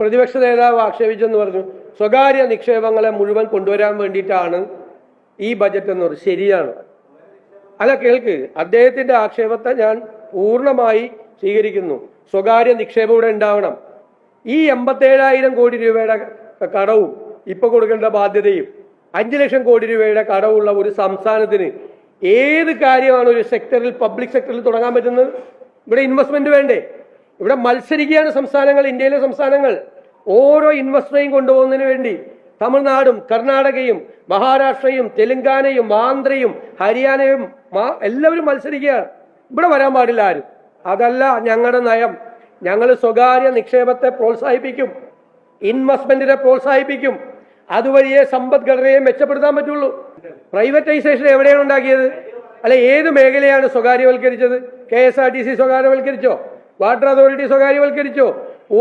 പ്രതിപക്ഷ നേതാവ് ആക്ഷേപിച്ചെന്ന് പറഞ്ഞു സ്വകാര്യ നിക്ഷേപങ്ങളെ മുഴുവൻ കൊണ്ടുവരാൻ വേണ്ടിയിട്ടാണ് ഈ ബജറ്റ് എന്ന് പറഞ്ഞു. ശരിയാണ്. അല്ല, കേൾക്ക്, അദ്ദേഹത്തിന്റെ ആക്ഷേപത്തെ ഞാൻ പൂർണ്ണമായി സ്വീകരിക്കുന്നു. സ്വകാര്യ നിക്ഷേപം ഇവിടെ ഉണ്ടാവണം. ഈ 87,000 കോടി രൂപയുടെ കടവും ഇപ്പൊ കൊടുക്കേണ്ട ബാധ്യതയും 5 ലക്ഷം കോടി രൂപയുടെ കടവുള്ള ഒരു സംസ്ഥാനത്തിന് ഏത് കാര്യമാണ് ഒരു സെക്ടറിൽ, പബ്ലിക് സെക്ടറിൽ തുടങ്ങാൻ പറ്റുന്നത്? ഇവിടെ ഇൻവെസ്റ്റ്മെന്റ് വേണ്ടേ? ഇവിടെ മത്സരിക്കുകയാണ് സംസ്ഥാനങ്ങൾ, ഇന്ത്യയിലെ സംസ്ഥാനങ്ങൾ. ഓരോ ഇൻവെസ്റ്ററേയും കൊണ്ടുപോകുന്നതിന് വേണ്ടി തമിഴ്നാടും കർണാടകയും മഹാരാഷ്ട്രയും തെലുങ്കാനയും ആന്ധ്രയും ഹരിയാനയും എല്ലാവരും മത്സരിക്കുകയാണ്. ഇവിടെ വരാൻ പാടില്ല ആരും. അതല്ല ഞങ്ങളുടെ നയം. ഞങ്ങൾ സ്വകാര്യ നിക്ഷേപത്തെ പ്രോത്സാഹിപ്പിക്കും, ഇൻവെസ്റ്റ്മെന്റിനെ പ്രോത്സാഹിപ്പിക്കും. അതുവഴിയേ സമ്പദ്ഘടനയെ മെച്ചപ്പെടുത്താൻ പറ്റുള്ളൂ. പ്രൈവറ്റൈസേഷൻ എവിടെയാണ് ഉണ്ടാക്കിയത്? അല്ലെ, ഏത് മേഖലയാണ് സ്വകാര്യവൽക്കരിച്ചത്? KSRTC സ്വകാര്യവൽക്കരിച്ചോ? വാട്ടർ അതോറിറ്റി സ്വകാര്യവൽക്കരിച്ചോ?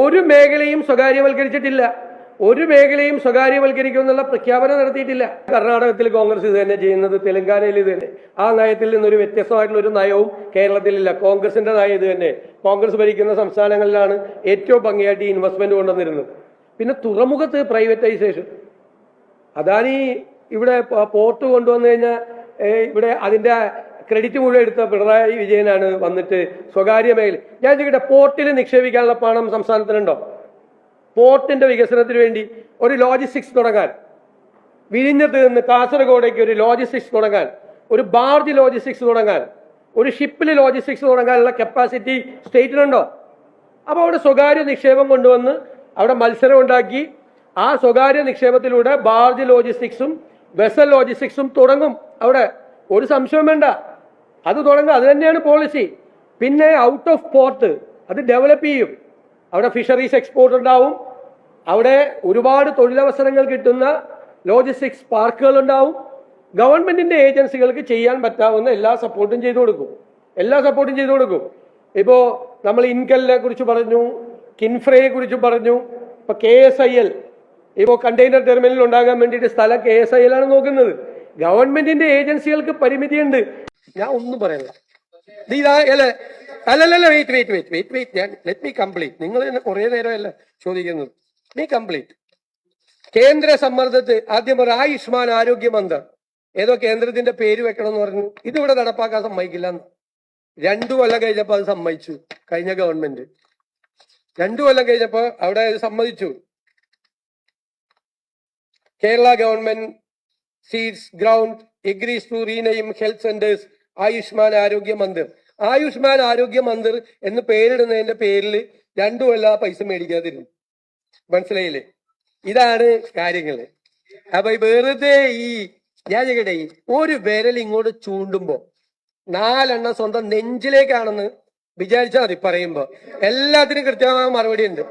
ഒരു മേഖലയും സ്വകാര്യവൽക്കരിച്ചിട്ടില്ല. ഒരു മേഖലയും സ്വകാര്യവൽക്കരിക്കുമെന്നുള്ള പ്രഖ്യാപനം നടത്തിയിട്ടില്ല. കർണാടകത്തിൽ കോൺഗ്രസ് ഇത് തന്നെ ചെയ്യുന്നത്, തെലങ്കാനയിൽ ഇത് തന്നെ. ആ നയത്തിൽ നിന്നൊരു വ്യത്യസ്തമായിട്ടുള്ള ഒരു നയവും കേരളത്തിലില്ല. കോൺഗ്രസിന്റെ നയം ഇത് തന്നെ. കോൺഗ്രസ് ഭരിക്കുന്ന സംസ്ഥാനങ്ങളിലാണ് ഏറ്റവും ഭംഗിയായിട്ട് ഈ ഇൻവെസ്റ്റ്മെന്റ് കൊണ്ടുവന്നിരുന്നത്. പിന്നെ തുറമുഖത്ത് പ്രൈവറ്റൈസേഷൻ. അദാനി ഇവിടെ പോർട്ട് കൊണ്ടുവന്നു കഴിഞ്ഞാൽ ഇവിടെ അതിന്റെ ക്രെഡിറ്റ് മുഴുവൻ എടുത്ത പിണറായി വിജയനാണ് വന്നിട്ട് സ്വകാര്യ മേഖല. ഞാൻ ചോദിക്കട്ടെ, പോർട്ടിൽ നിക്ഷേപിക്കാനുള്ള പണം സംസ്ഥാനത്തിനുണ്ടോ? പോർട്ടിന്റെ വികസനത്തിന് വേണ്ടി ഒരു ലോജിസ്റ്റിക്സ് തുടങ്ങാൻ, വിഴിഞ്ഞത്ത് നിന്ന് കാസർഗോഡേക്ക് ഒരു ലോജിസ്റ്റിക്സ് തുടങ്ങാൻ, ഒരു ബാർജ് ലോജിസ്റ്റിക്സ് തുടങ്ങാൻ, ഒരു ഷിപ്പിൽ ലോജിസ്റ്റിക്സ് തുടങ്ങാനുള്ള കപ്പാസിറ്റി സ്റ്റേറ്റിനുണ്ടോ? അപ്പോൾ അവിടെ സ്വകാര്യ നിക്ഷേപം കൊണ്ടുവന്ന് അവിടെ മത്സരം ഉണ്ടാക്കി ആ സ്വകാര്യ നിക്ഷേപത്തിലൂടെ ബാർജ് ലോജിസ്റ്റിക്സും വെസൽ ലോജിസ്റ്റിക്സും തുടങ്ങും. അവിടെ ഒരു സംശയം വേണ്ട, അത് തുടങ്ങുക. അത് തന്നെയാണ് പോളിസി. പിന്നെ ഔട്ട് ഓഫ് പോർട്ട് അത് ഡെവലപ്പ് ചെയ്യും. അവിടെ ഫിഷറീസ് എക്സ്പോർട്ട് ഉണ്ടാവും. അവിടെ ഒരുപാട് തൊഴിലവസരങ്ങൾ കിട്ടുന്ന ലോജിസ്റ്റിക്സ് പാർക്കുകൾ ഉണ്ടാവും. ഗവൺമെന്റിന്റെ ഏജൻസികൾക്ക് ചെയ്യാൻ പറ്റാവുന്ന എല്ലാ സപ്പോർട്ടും ചെയ്തു കൊടുക്കും. ഇപ്പോ നമ്മൾ ഇൻകലിനെ കുറിച്ച് പറഞ്ഞു, കിൻഫ്രയെ കുറിച്ച് പറഞ്ഞു. ഇപ്പൊ KSIL ഇപ്പോ കണ്ടെയ്നർ ടെർമിനൽ ഉണ്ടാകാൻ വേണ്ടിയിട്ട് സ്ഥലം KSIL ആണ് നോക്കുന്നത്. ഗവൺമെന്റിന്റെ ഏജൻസികൾക്ക് പരിമിതിയുണ്ട്. ഞാൻ ഒന്നും പറയല്ല. അല്ലല്ല, ലെറ്റ് മീ കംപ്ലീറ്റ്. നിങ്ങൾ തന്നെ കുറെ നേരമല്ല ചോദിക്കുന്നത്. നീ കംപ്ലീറ്റ്. കേന്ദ്ര സമ്മർദ്ദത്ത് ആദ്യം ഒരു ആയുഷ്മാൻ ആരോഗ്യ മന്ത്രം ഏതോ കേന്ദ്രത്തിന്റെ പേര് വെക്കണം എന്ന് പറഞ്ഞു. ഇതിവിടെ നടപ്പാക്കാൻ സമ്മതിക്കില്ല. 2 കൊല്ലം കഴിഞ്ഞപ്പോ അത് സമ്മതിച്ചു. കഴിഞ്ഞ ഗവൺമെന്റ് 2 കൊല്ലം കഴിഞ്ഞപ്പോ അവിടെ സമ്മതിച്ചു. Kerala government cedes ground agrees to rename health centres Ayushman Arogya Mandir. Ayushman Arogya Mandir എന്ന് പേരിടുന്നതിന്റെ പേരിൽ 2 കൊല്ലം പൈസ മേടിക്കാതിരുന്നു. മനസ്സിലായില്ലേ? ഇതാണ് കാര്യങ്ങള്. അപ്പൊ വെറുതെ ഞാൻ ചോദിക്കട്ടെ, ഒരു വിരൽ ഇങ്ങോട്ട് ചൂണ്ടുമ്പോ 4 സ്വന്തം നെഞ്ചിലേക്കാണെന്ന് വിചാരിച്ചാൽ മതി. പറയുമ്പോ എല്ലാത്തിനും കൃത്യമായ മറുപടി ഉണ്ട്.